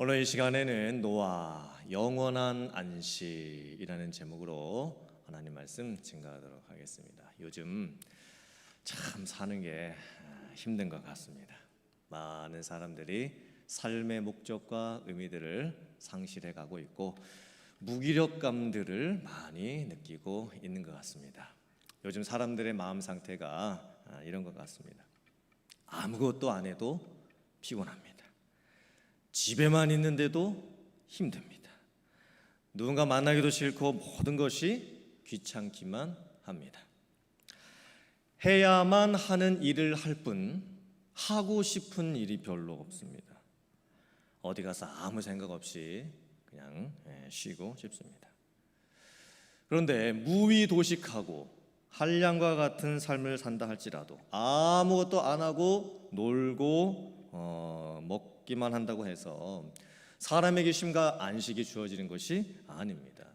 오늘 이 시간에는 노아 영원한 안식이라는 제목으로 하나님 말씀 증거하도록 하겠습니다. 요즘 참 사는 게 힘든 것 같습니다. 많은 사람들이 삶의 목적과 의미들을 상실해 가고 있고 무기력감들을 많이 느끼고 있는 것 같습니다. 요즘 사람들의 마음 상태가 이런 것 같습니다. 아무것도 안 해도 피곤합니다. 집에만 있는데도 힘듭니다. 누군가 만나기도 싫고 모든 것이 귀찮기만 합니다. 해야만 하는 일을 할 뿐 하고 싶은 일이 별로 없습니다. 어디 가서 아무 생각 없이 그냥 쉬고 싶습니다. 그런데 무위도식하고 한량과 같은 삶을 산다 할지라도 아무것도 안 하고 놀고 먹기만 한다고 해서 사람에게 쉼과 안식이 주어지는 것이 아닙니다.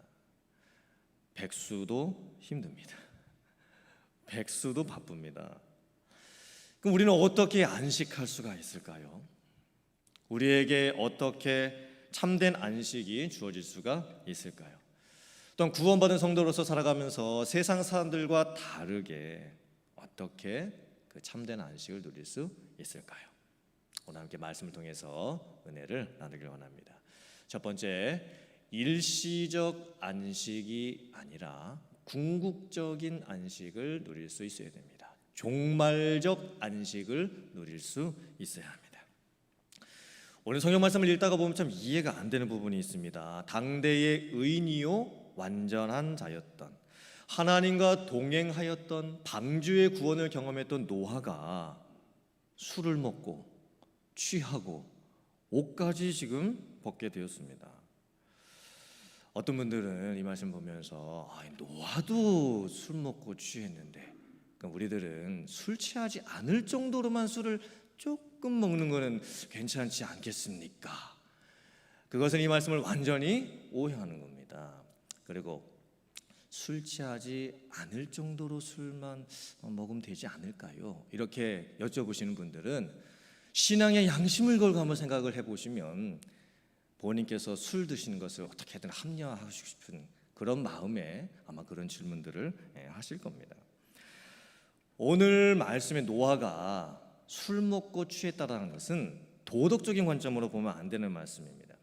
백수도 힘듭니다. 백수도 바쁩니다. 그럼 우리는 어떻게 안식할 수가 있을까요? 우리에게 어떻게 참된 안식이 주어질 수가 있을까요? 또한 구원받은 성도로서 살아가면서 세상 사람들과 다르게 어떻게 그 참된 안식을 누릴 수 있을까요? 오늘 함께 말씀을 통해서 은혜를 나누길 원합니다. 첫 번째, 일시적 안식이 아니라 궁극적인 안식을 누릴 수 있어야 됩니다. 종말적 안식을 누릴 수 있어야 합니다. 오늘 성경 말씀을 읽다가 보면 참 이해가 안 되는 부분이 있습니다. 당대의 의인이요 완전한 자였던, 하나님과 동행하였던, 방주의 구원을 경험했던 노아가 술을 먹고 취하고 옷까지 지금 벗게 되었습니다. 어떤 분들은 이 말씀 보면서 노아도 술 먹고 취했는데 그럼 우리들은 술 취하지 않을 정도로만 술을 조금 먹는 거는 괜찮지 않겠습니까? 그것은 이 말씀을 완전히 오해하는 겁니다. 그리고 술 취하지 않을 정도로 술만 먹으면 되지 않을까요? 이렇게 여쭤보시는 분들은 신앙의 양심을 걸고 한번 생각을 해보시면 본인께서 술 드시는 것을 어떻게든 합리화하고 싶은 그런 마음에 아마 그런 질문들을 하실 겁니다. 오늘 말씀의 노아가 술 먹고 취했다는 것은 도덕적인 관점으로 보면 안 되는 말씀입니다.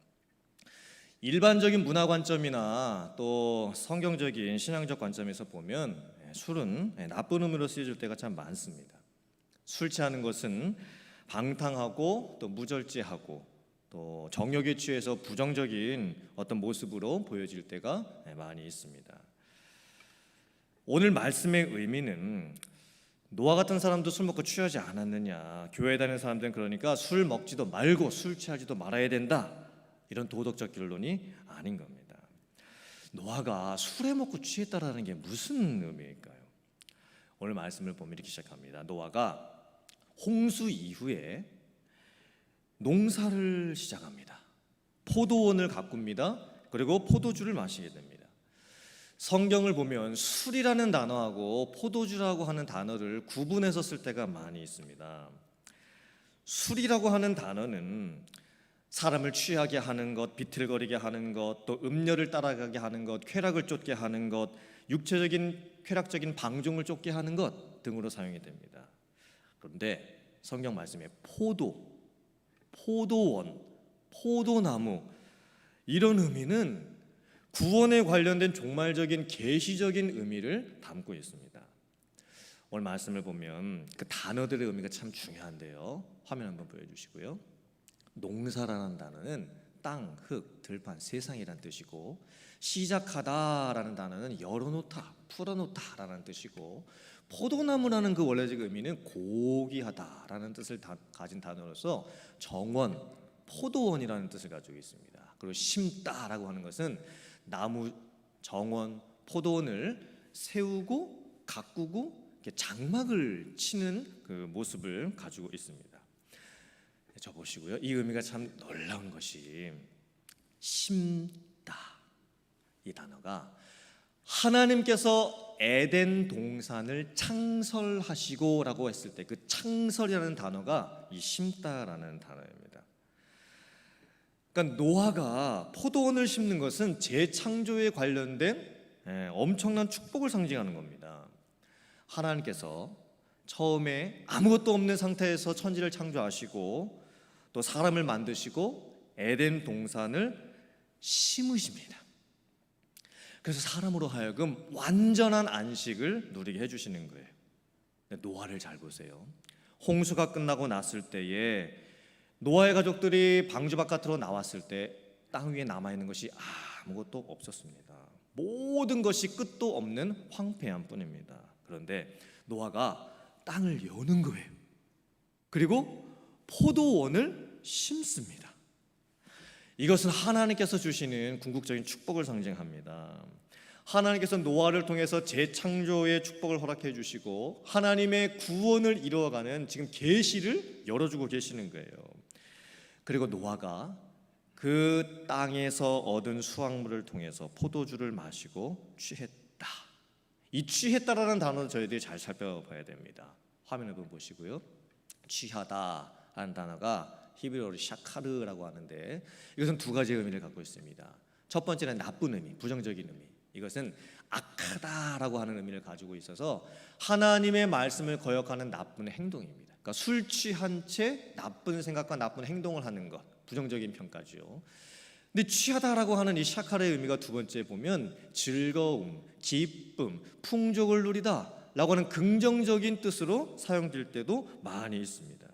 일반적인 문화 관점이나 또 성경적인 신앙적 관점에서 보면 술은 나쁜 의미로 쓰여질 때가 참 많습니다. 술 취하는 것은 방탕하고 또 무절제하고 또 정욕에 취해서 부정적인 어떤 모습으로 보여질 때가 많이 있습니다. 오늘 말씀의 의미는 노아 같은 사람도 술 먹고 취하지 않았느냐, 교회 다니는 사람들은 그러니까 술 먹지도 말고 술 취하지도 말아야 된다, 이런 도덕적 결론이 아닌 겁니다. 노아가 술에 먹고 취했다라는 게 무슨 의미일까요? 오늘 말씀을 보면 이렇게 시작합니다. 노아가 홍수 이후에 농사를 시작합니다. 포도원을 가꿉니다. 그리고 포도주를 마시게 됩니다. 성경을 보면 술이라는 단어하고 포도주라고 하는 단어를 구분해서 쓸 때가 많이 있습니다. 술이라고 하는 단어는 사람을 취하게 하는 것, 비틀거리게 하는 것, 또 음료를 따라가게 하는 것, 쾌락을 쫓게 하는 것, 육체적인 쾌락적인 방종을 쫓게 하는 것 등으로 사용이 됩니다. 그런데 성경 말씀에 포도원, 포도나무, 이런 의미는 구원에 관련된 종말적인 계시적인 의미를 담고 있습니다. 오늘 말씀을 보면 그 단어들의 의미가 참 중요한데요. 화면 한번 보여주시고요. 농사라는 단어는 땅, 흙, 들판, 세상이란 뜻이고, 시작하다라는 단어는 열어놓다, 풀어놓다라는 뜻이고, 포도나무라는 그 원래적 의미는 고귀하다라는 뜻을 가진 단어로서 정원, 포도원이라는 뜻을 가지고 있습니다. 그리고 심다라고 하는 것은 나무, 정원, 포도원을 세우고 가꾸고 이렇게 장막을 치는 그 모습을 가지고 있습니다. 저 보시고요. 이 의미가 참 놀라운 것이 심다, 이 단어가 하나님께서 에덴 동산을 창설하시고 라고 했을 때 그 창설이라는 단어가 이 심다라는 단어입니다. 그러니까 노아가 포도원을 심는 것은 재창조에 관련된 엄청난 축복을 상징하는 겁니다. 하나님께서 처음에 아무것도 없는 상태에서 천지를 창조하시고 또 사람을 만드시고 에덴 동산을 심으십니다. 그래서 사람으로 하여금 완전한 안식을 누리게 해주시는 거예요. 노아를 잘 보세요. 홍수가 끝나고 났을 때에 노아의 가족들이 방주 바깥으로 나왔을 때 땅 위에 남아있는 것이 아무것도 없었습니다. 모든 것이 끝도 없는 황폐한 뿐입니다. 그런데 노아가 땅을 여는 거예요. 그리고 포도원을 심습니다. 이것은 하나님께서 주시는 궁극적인 축복을 상징합니다. 하나님께서 노아를 통해서 재창조의 축복을 허락해 주시고 하나님의 구원을 이루어가는 지금 계시를 열어주고 계시는 거예요. 그리고 노아가 그 땅에서 얻은 수확물을 통해서 포도주를 마시고 취했다. 이 취했다라는 단어를 저희들이 잘 살펴봐야 됩니다. 화면에 한번 보시고요. 취하다라는 단어가 히브리어로 샤카르라고 하는데 이것은 두 가지 의미를 갖고 있습니다. 첫 번째는 나쁜 의미, 부정적인 의미. 이것은 악하다라고 하는 의미를 가지고 있어서 하나님의 말씀을 거역하는 나쁜 행동입니다. 그러니까 술 취한 채 나쁜 생각과 나쁜 행동을 하는 것, 부정적인 평가죠. 근데 취하다라고 하는 이 샤카르의 의미가 두 번째 보면 즐거움, 기쁨, 풍족을 누리다 라고 하는 긍정적인 뜻으로 사용될 때도 많이 있습니다.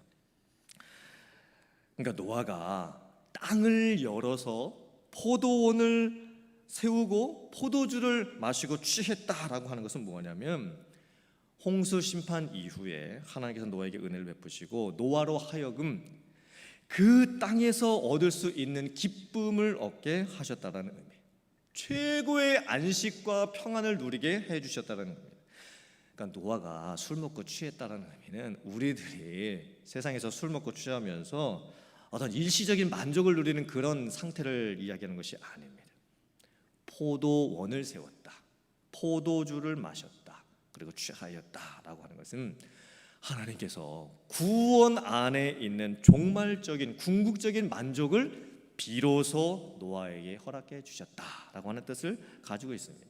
그러니까 노아가 땅을 열어서 포도원을 세우고 포도주를 마시고 취했다라고 하는 것은 뭐냐면 홍수 심판 이후에 하나님께서 노아에게 은혜를 베푸시고 노아로 하여금 그 땅에서 얻을 수 있는 기쁨을 얻게 하셨다라는 의미, 최고의 안식과 평안을 누리게 해주셨다는 겁니다. 그러니까 노아가 술 먹고 취했다라는 의미는 우리들이 세상에서 술 먹고 취하면서 어떤 일시적인 만족을 누리는 그런 상태를 이야기하는 것이 아닙니다. 포도원을 세웠다, 포도주를 마셨다, 그리고 취하였다라고 하는 것은 하나님께서 구원 안에 있는 종말적인 궁극적인 만족을 비로소 노아에게 허락해 주셨다라고 하는 뜻을 가지고 있습니다.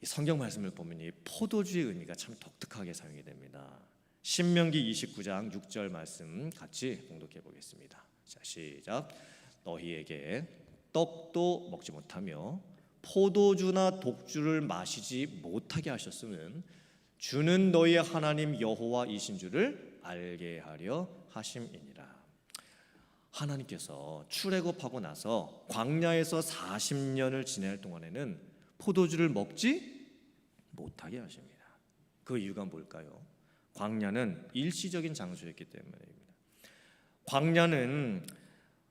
이 성경 말씀을 보면 이 포도주의 의미가 참 독특하게 사용이 됩니다. 신명기 29장 6절 말씀 같이 봉독해 보겠습니다. 자, 시작. 너희에게 떡도 먹지 못하며 포도주나 독주를 마시지 못하게 하셨으면 주는 너희의 하나님 여호와이신 줄을 알게 하려 하심이니라. 하나님께서 출애굽하고 나서 광야에서 40년을 지낼 동안에는 포도주를 먹지 못하게 하십니다. 그 이유가 뭘까요? 광야는 일시적인 장소였기 때문입니다. 광야는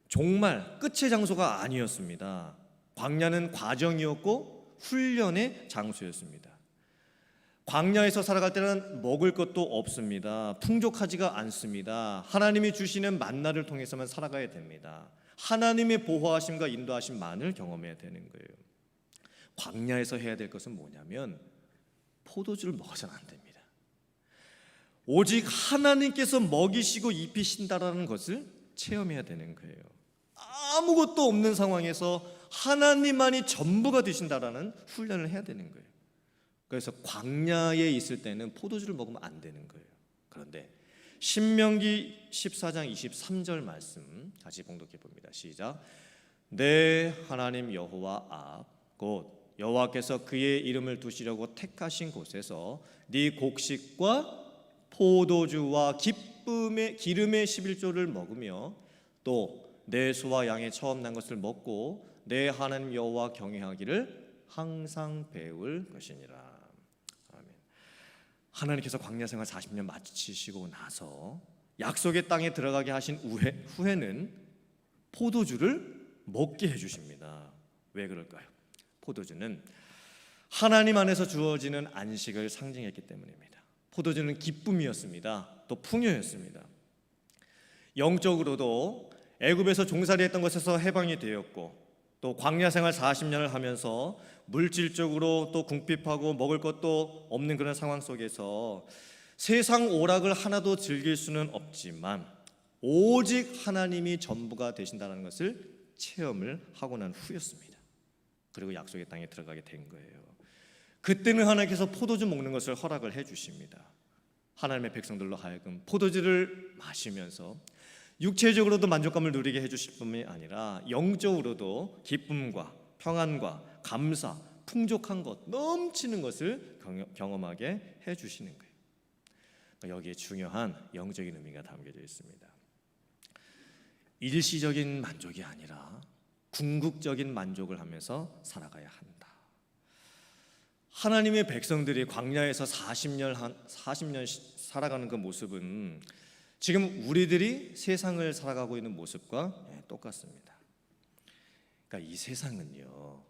정말 끝의 장소가 아니었습니다. 광야는 과정이었고 훈련의 장소였습니다. 광야에서 살아갈 때는 먹을 것도 없습니다. 풍족하지가 않습니다. 하나님이 주시는 만나를 통해서만 살아가야 됩니다. 하나님의 보호하심과 인도하심만을 경험해야 되는 거예요. 광야에서 해야 될 것은 뭐냐면 포도주를 먹어서는 안 됩니다. 오직 하나님께서 먹이시고 입히신다라는 것을 체험해야 되는 거예요. 아무것도 없는 상황에서 하나님만이 전부가 되신다라는 훈련을 해야 되는 거예요. 그래서 광야에 있을 때는 포도주를 먹으면 안 되는 거예요. 그런데 신명기 14장 23절 말씀 같이 봉독해 봅니다. 시작. 내 하나님 여호와 앞 곧 여호와께서 그의 이름을 두시려고 택하신 곳에서 네 곡식과 포도주와 기름의 11조를 먹으며 또 내 소와 양의 처음 난 것을 먹고 내 하나님 여호와 경외하기를 항상 배울 것이니라. 아멘. 하나님께서 광야 생활 40년 마치시고 나서 약속의 땅에 들어가게 하신 후에는 포도주를 먹게 해주십니다. 왜 그럴까요? 포도주는 하나님 안에서 주어지는 안식을 상징했기 때문입니다. 포도주는 기쁨이었습니다. 또 풍요였습니다. 영적으로도 애굽에서 종살이했던 것에서 해방이 되었고 또 광야 생활 40년을 하면서 물질적으로 또 궁핍하고 먹을 것도 없는 그런 상황 속에서 세상 오락을 하나도 즐길 수는 없지만 오직 하나님이 전부가 되신다는 것을 체험을 하고 난 후였습니다. 그리고 약속의 땅에 들어가게 된 거예요. 그때는 하나님께서 포도주 먹는 것을 허락을 해 주십니다. 하나님의 백성들로 하여금 포도주를 마시면서 육체적으로도 만족감을 누리게 해주실 뿐만 아니라 영적으로도 기쁨과 평안과 감사, 풍족한 것, 넘치는 것을 경험하게 해주시는 거예요. 여기에 중요한 영적인 의미가 담겨져 있습니다. 일시적인 만족이 아니라 궁극적인 만족을 하면서 살아가야 한다. 하나님의 백성들이 광야에서 40년 살아가는 그 모습은 지금 우리들이 세상을 살아가고 있는 모습과 똑같습니다. 그러니까 이 세상은요,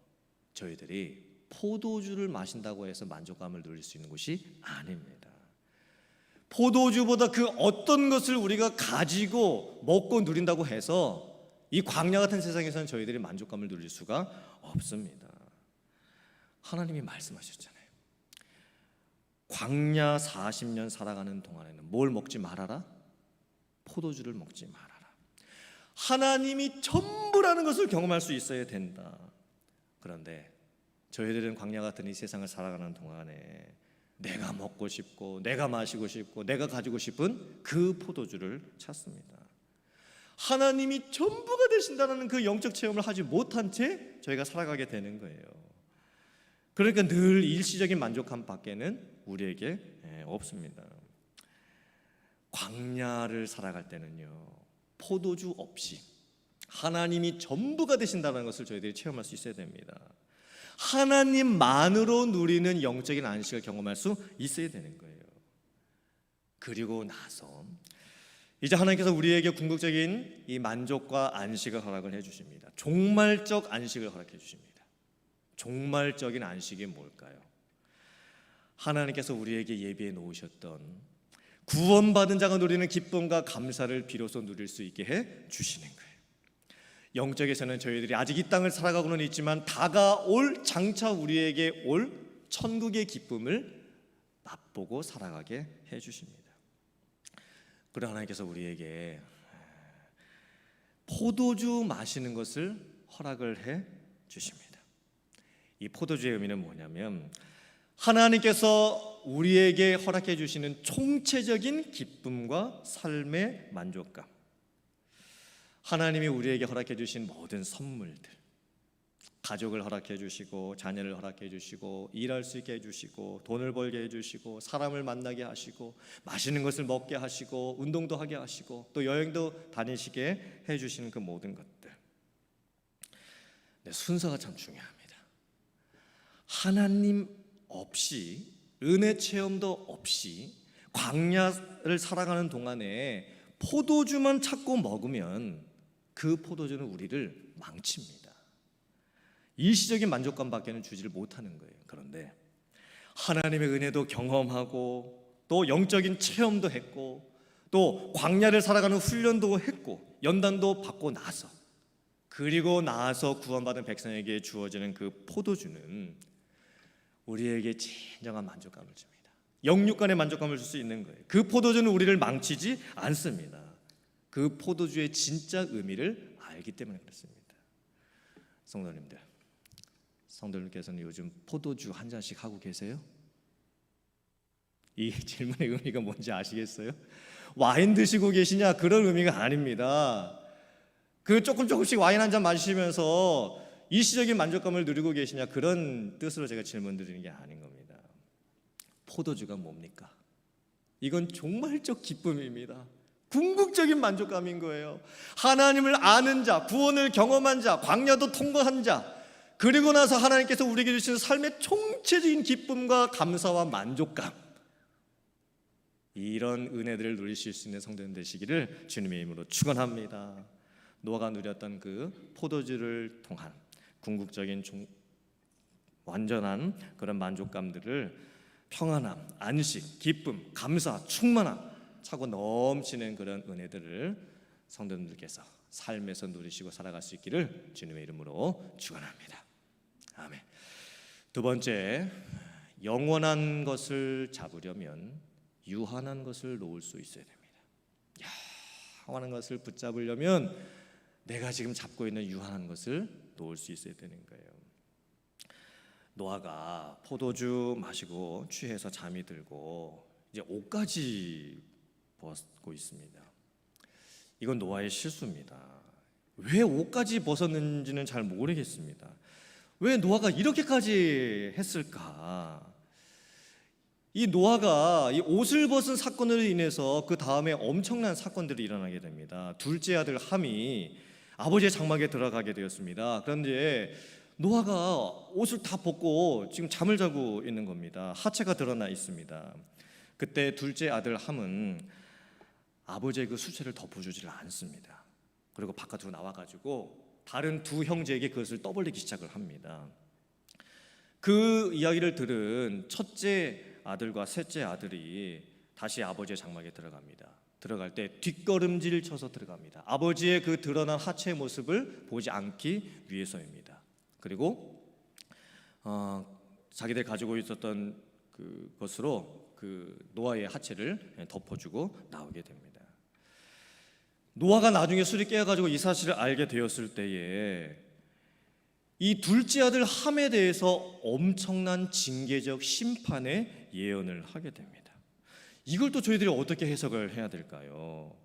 저희들이 포도주를 마신다고 해서 만족감을 누릴 수 있는 곳이 아닙니다. 포도주보다 그 어떤 것을 우리가 가지고 먹고 누린다고 해서 이 광야 같은 세상에서는 저희들이 만족감을 누릴 수가 없습니다. 하나님이 말씀하셨잖아요. 광야 40년 살아가는 동안에는 뭘 먹지 말아라? 포도주를 먹지 말아라. 하나님이 전부라는 것을 경험할 수 있어야 된다. 그런데 저희들은 광야 같은 이 세상을 살아가는 동안에 내가 먹고 싶고 내가 마시고 싶고 내가 가지고 싶은 그 포도주를 찾습니다. 하나님이 전부가 되신다는 그 영적 체험을 하지 못한 채 저희가 살아가게 되는 거예요. 그러니까 늘 일시적인 만족감 밖에는 우리에게 없습니다. 광야를 살아갈 때는요, 포도주 없이 하나님이 전부가 되신다는 것을 저희들이 체험할 수 있어야 됩니다. 하나님만으로 누리는 영적인 안식을 경험할 수 있어야 되는 거예요. 그리고 나서 이제 하나님께서 우리에게 궁극적인 이 만족과 안식을 허락을 해주십니다. 종말적 안식을 허락해 주십니다. 종말적인 안식이 뭘까요? 하나님께서 우리에게 예비해 놓으셨던 구원받은 자가 누리는 기쁨과 감사를 비로소 누릴 수 있게 해 주시는 거예요. 영적에서는 저희들이 아직 이 땅을 살아가고는 있지만 다가올 장차 우리에게 올 천국의 기쁨을 맛보고 살아가게 해 주십니다. 그러나 하나님께서 우리에게 포도주 마시는 것을 허락을 해 주십니다. 이 포도주의 의미는 뭐냐면 하나님께서 우리에게 허락해 주시는 총체적인 기쁨과 삶의 만족감, 하나님이 우리에게 허락해 주신 모든 선물들, 가족을 허락해 주시고 자녀를 허락해 주시고 일할 수 있게 해주시고 돈을 벌게 해주시고 사람을 만나게 하시고 맛있는 것을 먹게 하시고 운동도 하게 하시고 또 여행도 다니시게 해주시는 그 모든 것들, 순서가 참 중요합니다. 하나님 없이, 은혜 체험도 없이 광야를 살아가는 동안에 포도주만 찾고 먹으면 그 포도주는 우리를 망칩니다. 일시적인 만족감 밖에는 주지를 못하는 거예요. 그런데 하나님의 은혜도 경험하고 또 영적인 체험도 했고 또 광야를 살아가는 훈련도 했고 연단도 받고 나서, 그리고 나서 구원받은 백성에게 주어지는 그 포도주는 우리에게 진정한 만족감을 줍니다. 영육간의 만족감을 줄 수 있는 거예요. 그 포도주는 우리를 망치지 않습니다. 그 포도주의 진짜 의미를 알기 때문에 그렇습니다. 성도님께서는 요즘 포도주 한 잔씩 하고 계세요? 이 질문의 의미가 뭔지 아시겠어요? 와인 드시고 계시냐? 그런 의미가 아닙니다. 그 조금씩 와인 한 잔 마시면서 일시적인 만족감을 누리고 계시냐? 그런 뜻으로 제가 질문 드리는 게 아닌 겁니다. 포도주가 뭡니까? 이건 종말적 기쁨입니다. 궁극적인 만족감인 거예요. 하나님을 아는 자, 구원을 경험한 자, 광야도 통과한 자, 그리고 나서 하나님께서 우리에게 주시는 삶의 총체적인 기쁨과 감사와 만족감, 이런 은혜들을 누리실 수 있는 성도님 되시기를 주님의 이름으로 축원합니다. 노아가 누렸던 그 포도주를 통한 궁극적인 완전한 그런 만족감들을 평안함, 안식, 기쁨, 감사, 충만함, 차고 넘치는 그런 은혜들을 성도님들께서 삶에서 누리시고 살아갈 수 있기를 주님의 이름으로 축원합니다. 아멘. 두 번째, 영원한 것을 잡으려면 유한한 것을 놓을 수 있어야 됩니다. 상하는 것을 붙잡으려면 내가 지금 잡고 있는 유한한 것을 놓을 수 있어야 되는 거예요. 노아가 포도주 마시고 취해서 잠이 들고 이제 옷까지 벗고 있습니다. 이건 노아의 실수입니다. 왜 옷까지 벗었는지는 잘 모르겠습니다. 왜 노아가 이렇게까지 했을까? 이 노아가 이 옷을 벗은 사건으로 인해서 그 다음에 엄청난 사건들이 일어나게 됩니다. 둘째 아들 함이 아버지의 장막에 들어가게 되었습니다. 그런데 노아가 옷을 다 벗고 지금 잠을 자고 있는 겁니다. 하체가 드러나 있습니다. 그때 둘째 아들 함은 아버지의 그 수체를 덮어주질 않습니다. 그리고 바깥으로 나와가지고 다른 두 형제에게 그것을 떠벌리기 시작을 합니다. 그 이야기를 들은 첫째 아들과 셋째 아들이 다시 아버지의 장막에 들어갑니다. 들어갈 때 뒷걸음질 쳐서 들어갑니다. 아버지의 그 드러난 하체의 모습을 보지 않기 위해서입니다. 그리고 자기들 가지고 있었던 그것으로 그 노아의 하체를 덮어주고 나오게 됩니다. 노아가 나중에 술이 깨어가지고 이 사실을 알게 되었을 때에 이 둘째 아들 함에 대해서 엄청난 징계적 심판의 예언을 하게 됩니다. 이걸 또 저희들이 어떻게 해석을 해야 될까요?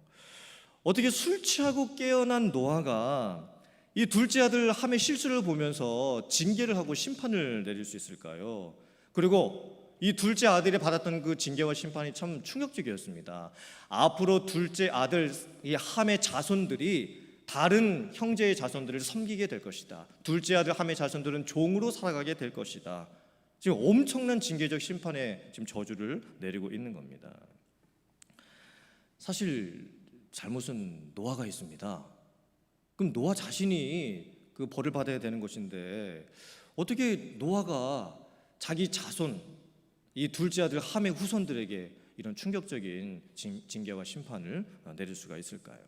어떻게 술 취하고 깨어난 노아가 이 둘째 아들 함의 실수를 보면서 징계를 하고 심판을 내릴 수 있을까요? 그리고 이 둘째 아들이 받았던 그 징계와 심판이 참 충격적이었습니다. 앞으로 둘째 아들 이 함의 자손들이 다른 형제의 자손들을 섬기게 될 것이다. 둘째 아들 함의 자손들은 종으로 살아가게 될 것이다. 지금 엄청난 징계적 심판의 지금 저주를 내리고 있는 겁니다. 사실 잘못은 노아가 있습니다. 그럼 노아 자신이 그 벌을 받아야 되는 것인데 어떻게 노아가 자기 자손 이 둘째 아들 함의 후손들에게 이런 충격적인 징계와 심판을 내릴 수가 있을까요?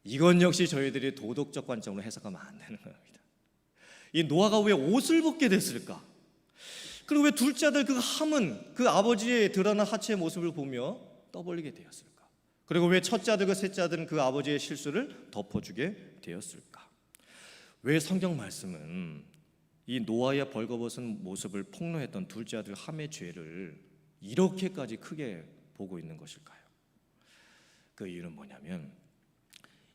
이건 역시 저희들이 도덕적 관점으로 해석하면 안 되는 겁니다. 이 노아가 왜 옷을 벗게 됐을까? 그리고 왜 둘째 아들 그 함은 그 아버지의 드러난 하체의 모습을 보며 떠벌리게 되었을까? 그리고 왜 첫째 아들과 셋째 아들은 그 아버지의 실수를 덮어주게 되었을까? 왜 성경 말씀은 이 노아의 벌거벗은 모습을 폭로했던 둘째 아들 함의 죄를 이렇게까지 크게 보고 있는 것일까요? 그 이유는 뭐냐면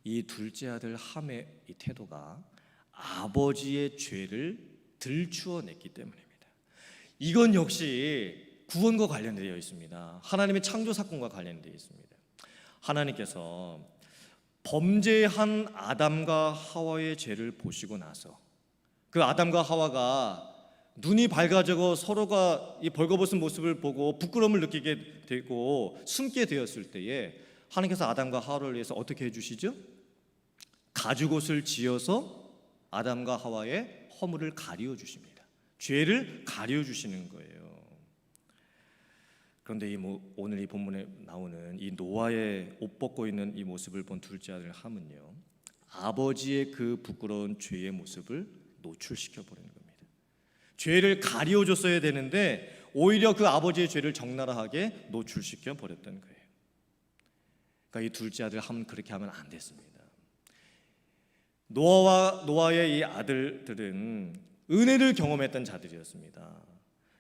이 둘째 아들 함의 이 태도가 아버지의 죄를 들추어냈기 때문입니다. 이건 역시 구원과 관련되어 있습니다. 하나님의 창조 사건과 관련되어 있습니다. 하나님께서 범죄한 아담과 하와의 죄를 보시고 나서 그 아담과 하와가 눈이 밝아지고 서로가 이 벌거벗은 모습을 보고 부끄러움을 느끼게 되고 숨게 되었을 때에 하나님께서 아담과 하와를 위해서 어떻게 해주시죠? 가죽옷을 지어서 아담과 하와의 허물을 가리워 주십니다. 죄를 가리워 주시는 거예요. 그런데 오늘 이 본문에 나오는 이 노아의 옷 벗고 있는 이 모습을 본 둘째 아들 함은요, 아버지의 그 부끄러운 죄의 모습을 노출시켜 버리는 겁니다. 죄를 가리워 줬어야 되는데 오히려 그 아버지의 죄를 적나라하게 노출시켜 버렸던 거예요. 그러니까 이 둘째 아들 함은 그렇게 하면 안 됐습니다. 노아의 이 아들들은 은혜를 경험했던 자들이었습니다.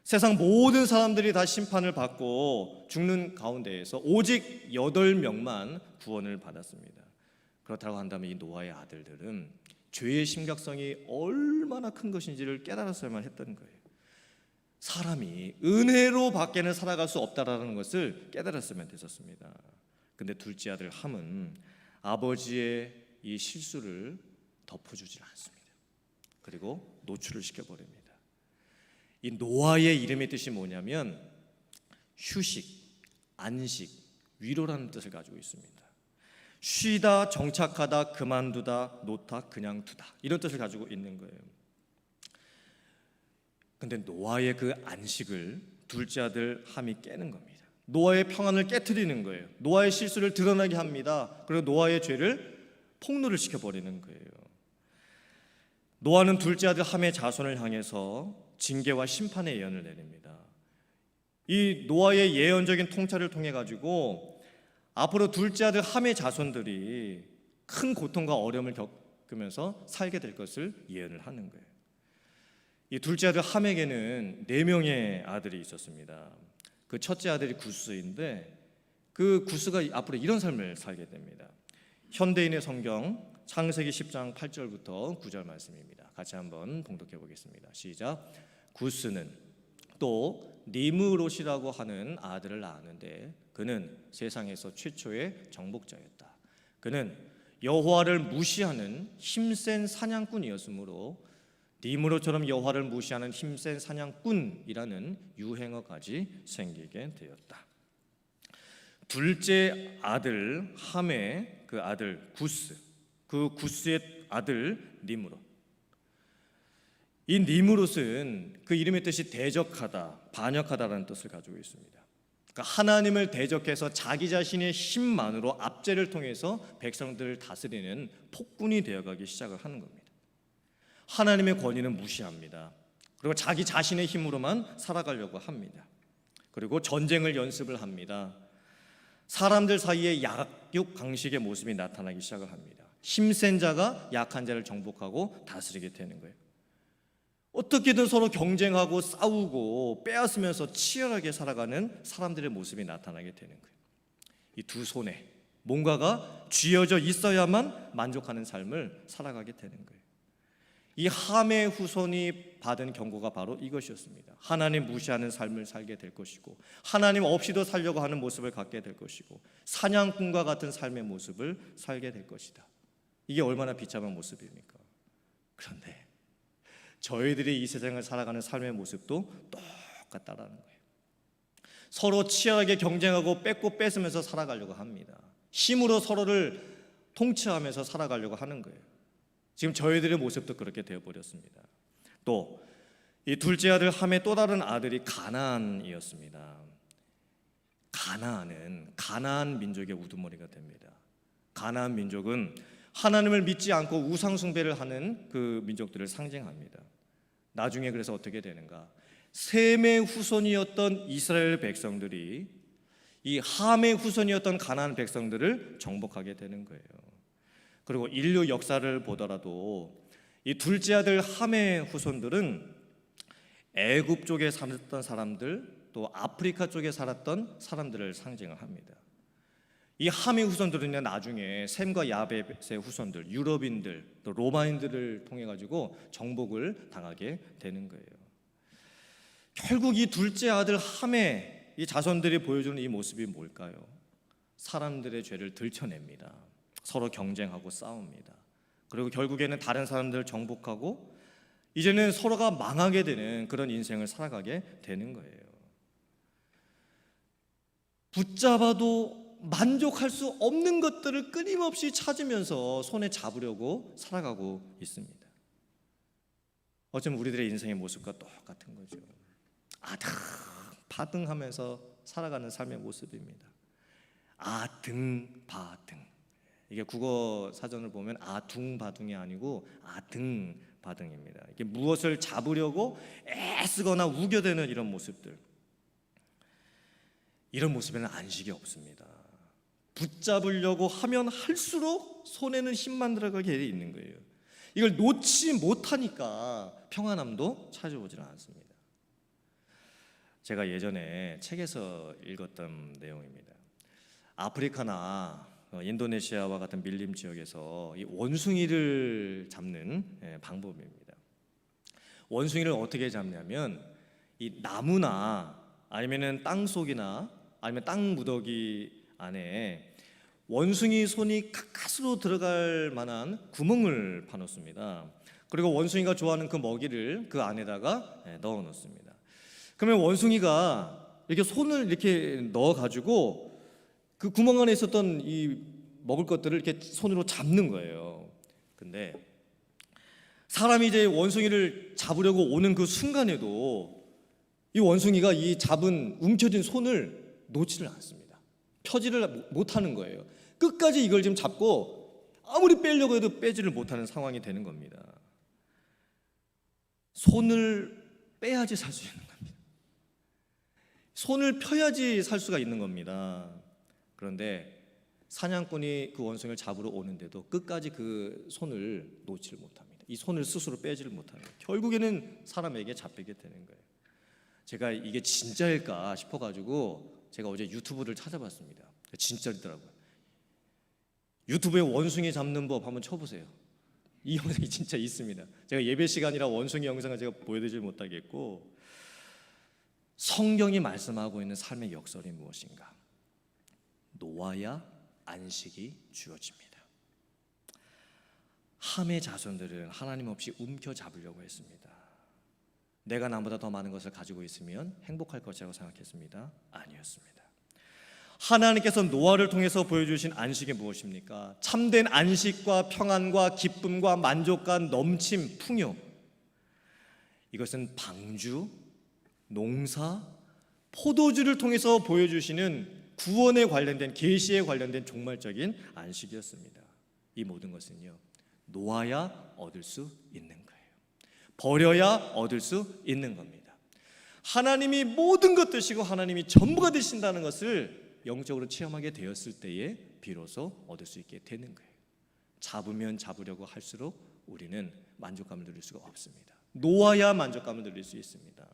세상 모든 사람들이 다 심판을 받고 죽는 가운데에서 오직 8명만 구원을 받았습니다. 그렇다고 한다면 이 노아의 아들들은 죄의 심각성이 얼마나 큰 것인지를 깨달았어야만 했던 거예요. 사람이 은혜로 밖에는 살아갈 수 없다라는 것을 깨달았으면 됐었습니다. 근데 둘째 아들 함은 아버지의 이 실수를 덮어주질 않습니다. 그리고 노출을 시켜버립니다. 이 노아의 이름의 뜻이 뭐냐면 휴식, 안식, 위로라는 뜻을 가지고 있습니다. 쉬다, 정착하다, 그만두다, 놓다, 그냥 두다, 이런 뜻을 가지고 있는 거예요. 근데 노아의 그 안식을 둘째 아들 함이 깨는 겁니다. 노아의 평안을 깨트리는 거예요. 노아의 실수를 드러나게 합니다. 그리고 노아의 죄를 폭로를 시켜버리는 거예요. 노아는 둘째 아들 함의 자손을 향해서 징계와 심판의 예언을 내립니다. 이 노아의 예언적인 통찰을 통해 가지고 앞으로 둘째 아들 함의 자손들이 큰 고통과 어려움을 겪으면서 살게 될 것을 예언을 하는 거예요. 이 둘째 아들 함에게는 4명의 아들이 있었습니다. 그 첫째 아들이 구스인데 그 구스가 앞으로 이런 삶을 살게 됩니다. 현대인의 성경 창세기 10장 8절부터 9절 말씀입니다. 같이 한번 봉독해 보겠습니다. 시작. 구스는 또 니므롯이라고 하는 아들을 낳았는데 그는 세상에서 최초의 정복자였다. 그는 여호와를 무시하는 힘센 사냥꾼이었으므로 니므롯처럼 여호와를 무시하는 힘센 사냥꾼이라는 유행어까지 생기게 되었다. 둘째 아들 함의 그 아들 구스, 그 구스의 아들 니므롯. 이 니므롯은 그 이름의 뜻이 대적하다, 반역하다라는 뜻을 가지고 있습니다. 그러니까 하나님을 대적해서 자기 자신의 힘만으로 압제를 통해서 백성들을 다스리는 폭군이 되어가기 시작을 하는 겁니다. 하나님의 권위는 무시합니다. 그리고 자기 자신의 힘으로만 살아가려고 합니다. 그리고 전쟁을 연습을 합니다. 사람들 사이에 약육 강식의 모습이 나타나기 시작을 합니다. 힘센 자가 약한 자를 정복하고 다스리게 되는 거예요. 어떻게든 서로 경쟁하고 싸우고 빼앗으면서 치열하게 살아가는 사람들의 모습이 나타나게 되는 거예요. 이 두 손에 뭔가가 쥐어져 있어야만 만족하는 삶을 살아가게 되는 거예요. 이 함의 후손이 받은 경고가 바로 이것이었습니다. 하나님 무시하는 삶을 살게 될 것이고 하나님 없이도 살려고 하는 모습을 갖게 될 것이고 사냥꾼과 같은 삶의 모습을 살게 될 것이다. 이게 얼마나 비참한 모습입니까? 그런데 저희들이 이 세상을 살아가는 삶의 모습도 똑같다라는 거예요. 서로 치열하게 경쟁하고 뺏고 뺏으면서 살아가려고 합니다. 힘으로 서로를 통치하면서 살아가려고 하는 거예요. 지금 저희들의 모습도 그렇게 되어버렸습니다. 또 이 둘째 아들 함의 또 다른 아들이 가나안이었습니다. 가나안은 가나안 민족의 우두머리가 됩니다. 가나안 민족은 하나님을 믿지 않고 우상 숭배를 하는 그 민족들을 상징합니다. 나중에 그래서 어떻게 되는가? 셈의 후손이었던 이스라엘 백성들이 이 함의 후손이었던 가나안 백성들을 정복하게 되는 거예요. 그리고 인류 역사를 보더라도 이 둘째 아들 함의 후손들은 애굽 쪽에 살았던 사람들, 또 아프리카 쪽에 살았던 사람들을 상징을 합니다. 이 함의 후손들은요, 나중에 셈과 야벳의 후손들, 유럽인들, 또 로마인들을 통해 가지고 정복을 당하게 되는 거예요. 결국 이 둘째 아들 함의 이 자손들이 보여주는 이 모습이 뭘까요? 사람들의 죄를 들춰냅니다. 서로 경쟁하고 싸웁니다. 그리고 결국에는 다른 사람들을 정복하고 이제는 서로가 망하게 되는 그런 인생을 살아가게 되는 거예요. 붙잡아도 만족할 수 없는 것들을 끊임없이 찾으면서 손에 잡으려고 살아가고 있습니다. 어쩌면 우리들의 인생의 모습과 똑같은 거죠. 아등바등하면서 살아가는 삶의 모습입니다. 아등바등. 이게 국어 사전을 보면 아둥바둥이 아니고 아등바등입니다. 이게 무엇을 잡으려고 애쓰거나 우겨대는 이런 모습들. 이런 모습에는 안식이 없습니다. 붙잡으려고 하면 할수록 손에는 힘만 들어가게 돼 있는 거예요. 이걸 놓지 못하니까 평안함도 찾아오질 않습니다. 제가 예전에 책에서 읽었던 내용입니다. 아프리카나 인도네시아와 같은 밀림 지역에서 이 원숭이를 잡는 방법입니다. 원숭이를 어떻게 잡냐면 이 나무나 아니면은 땅 속이나 아니면 땅 무더기 안에 원숭이 손이 가까스로 들어갈 만한 구멍을 파놓습니다. 그리고 원숭이가 좋아하는 그 먹이를 그 안에다가 넣어 놓습니다. 그러면 원숭이가 이렇게 손을 이렇게 넣어 가지고 그 구멍 안에 있었던 이 먹을 것들을 이렇게 손으로 잡는 거예요. 근데 사람이 이제 원숭이를 잡으려고 오는 그 순간에도 이 원숭이가 이 잡은 움켜쥔 손을 놓지를 않습니다. 펴지를 못하는 거예요. 끝까지 이걸 지금 잡고 아무리 빼려고 해도 빼지를 못하는 상황이 되는 겁니다. 손을 빼야지 살 수 있는 겁니다. 손을 펴야지 살 수가 있는 겁니다. 그런데 사냥꾼이 그 원숭이를 잡으러 오는데도 끝까지 그 손을 놓지를 못합니다. 이 손을 스스로 빼지를 못합니다. 결국에는 사람에게 잡히게 되는 거예요. 제가 이게 진짜일까 싶어가지고 제가 어제 유튜브를 찾아봤습니다. 진짜더라고요. 유튜브에 원숭이 잡는 법 한번 쳐보세요. 이 영상이 진짜 있습니다. 제가 예배 시간이라 원숭이 영상을 제가 보여드리지 못하겠고, 성경이 말씀하고 있는 삶의 역설이 무엇인가? 노아야 안식이 주어집니다. 함의 자손들은 하나님 없이 움켜잡으려고 했습니다. 내가 남보다 더 많은 것을 가지고 있으면 행복할 것이라고 생각했습니다. 아니었습니다. 하나님께서 노아를 통해서 보여주신 안식이 무엇입니까? 참된 안식과 평안과 기쁨과 만족감, 넘침, 풍요. 이것은 방주, 농사, 포도주를 통해서 보여주시는 구원에 관련된, 계시에 관련된 종말적인 안식이었습니다. 이 모든 것은요, 놓아야 얻을 수 있는 거예요. 버려야 얻을 수 있는 겁니다. 하나님이 모든 것 되시고 하나님이 전부가 되신다는 것을 영적으로 체험하게 되었을 때에 비로소 얻을 수 있게 되는 거예요. 잡으면 잡으려고 할수록 우리는 만족감을 누릴 수가 없습니다. 놓아야 만족감을 누릴 수 있습니다.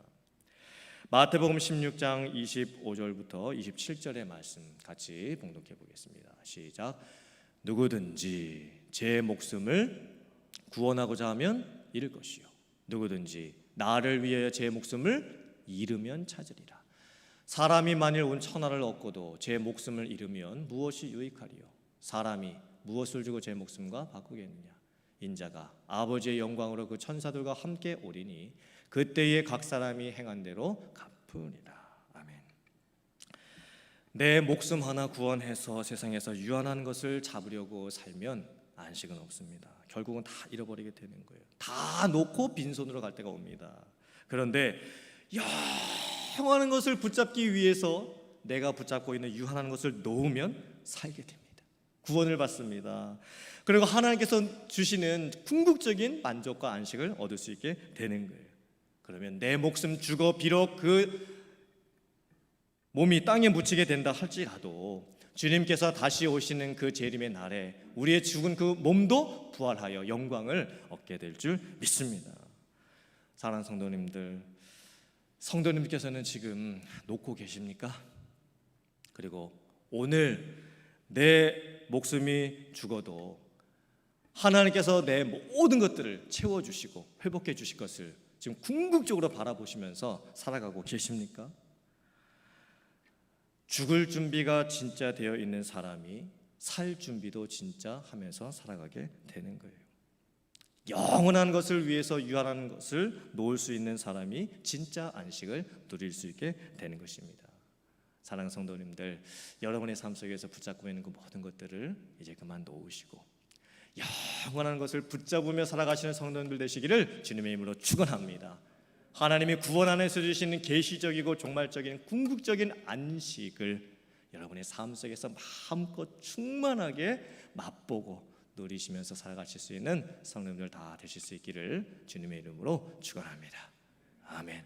마태복음 16장 25절부터 27절의 말씀 같이 봉독해 보겠습니다. 시작. 누구든지 제 목숨을 구원하고자 하면 잃을 것이요, 누구든지 나를 위하여 제 목숨을 잃으면 찾으리라. 사람이 만일 온 천하를 얻고도 제 목숨을 잃으면 무엇이 유익하리요? 사람이 무엇을 주고 제 목숨과 바꾸겠느냐? 인자가 아버지의 영광으로 그 천사들과 함께 오리니 그때에 각 사람이 행한 대로 갚으리라. 아멘. 내 목숨 하나 구원해서 세상에서 유한한 것을 잡으려고 살면 안식은 없습니다. 결국은 다 잃어버리게 되는 거예요. 다 놓고 빈손으로 갈 때가 옵니다. 그런데 영원한 것을 붙잡기 위해서 내가 붙잡고 있는 유한한 것을 놓으면 살게 됩니다. 구원을 받습니다. 그리고 하나님께서 주시는 궁극적인 만족과 안식을 얻을 수 있게 되는 거예요. 그러면 내 목숨 주고 비록 그 몸이 땅에 묻히게 된다 할지라도 주님께서 다시 오시는 그 재림의 날에 우리의 죽은 그 몸도 부활하여 영광을 얻게 될 줄 믿습니다. 사랑하는 성도님들, 성도님께서는 지금 놓고 계십니까? 그리고 오늘 내 목숨이 죽어도 하나님께서 내 모든 것들을 채워주시고 회복해 주실 것을 지금 궁극적으로 바라보시면서 살아가고 계십니까? 죽을 준비가 진짜 되어 있는 사람이 살 준비도 진짜 하면서 살아가게 되는 거예요. 영원한 것을 위해서 유한한 것을 놓을 수 있는 사람이 진짜 안식을 누릴 수 있게 되는 것입니다. 사랑하는 성도님들, 여러분의 삶 속에서 붙잡고 있는 그 모든 것들을 이제 그만 놓으시고 영원한 것을 붙잡으며 살아가시는 성도님들 되시기를 주님의 이름으로 축원합니다. 하나님이 구원 안에서 주시는 계시적이고 종말적인 궁극적인 안식을 여러분의 삶 속에서 마음껏 충만하게 맛보고 누리시면서 살아가실 수 있는 성도님들 다 되실 수 있기를 주님의 이름으로 축원합니다. 아멘.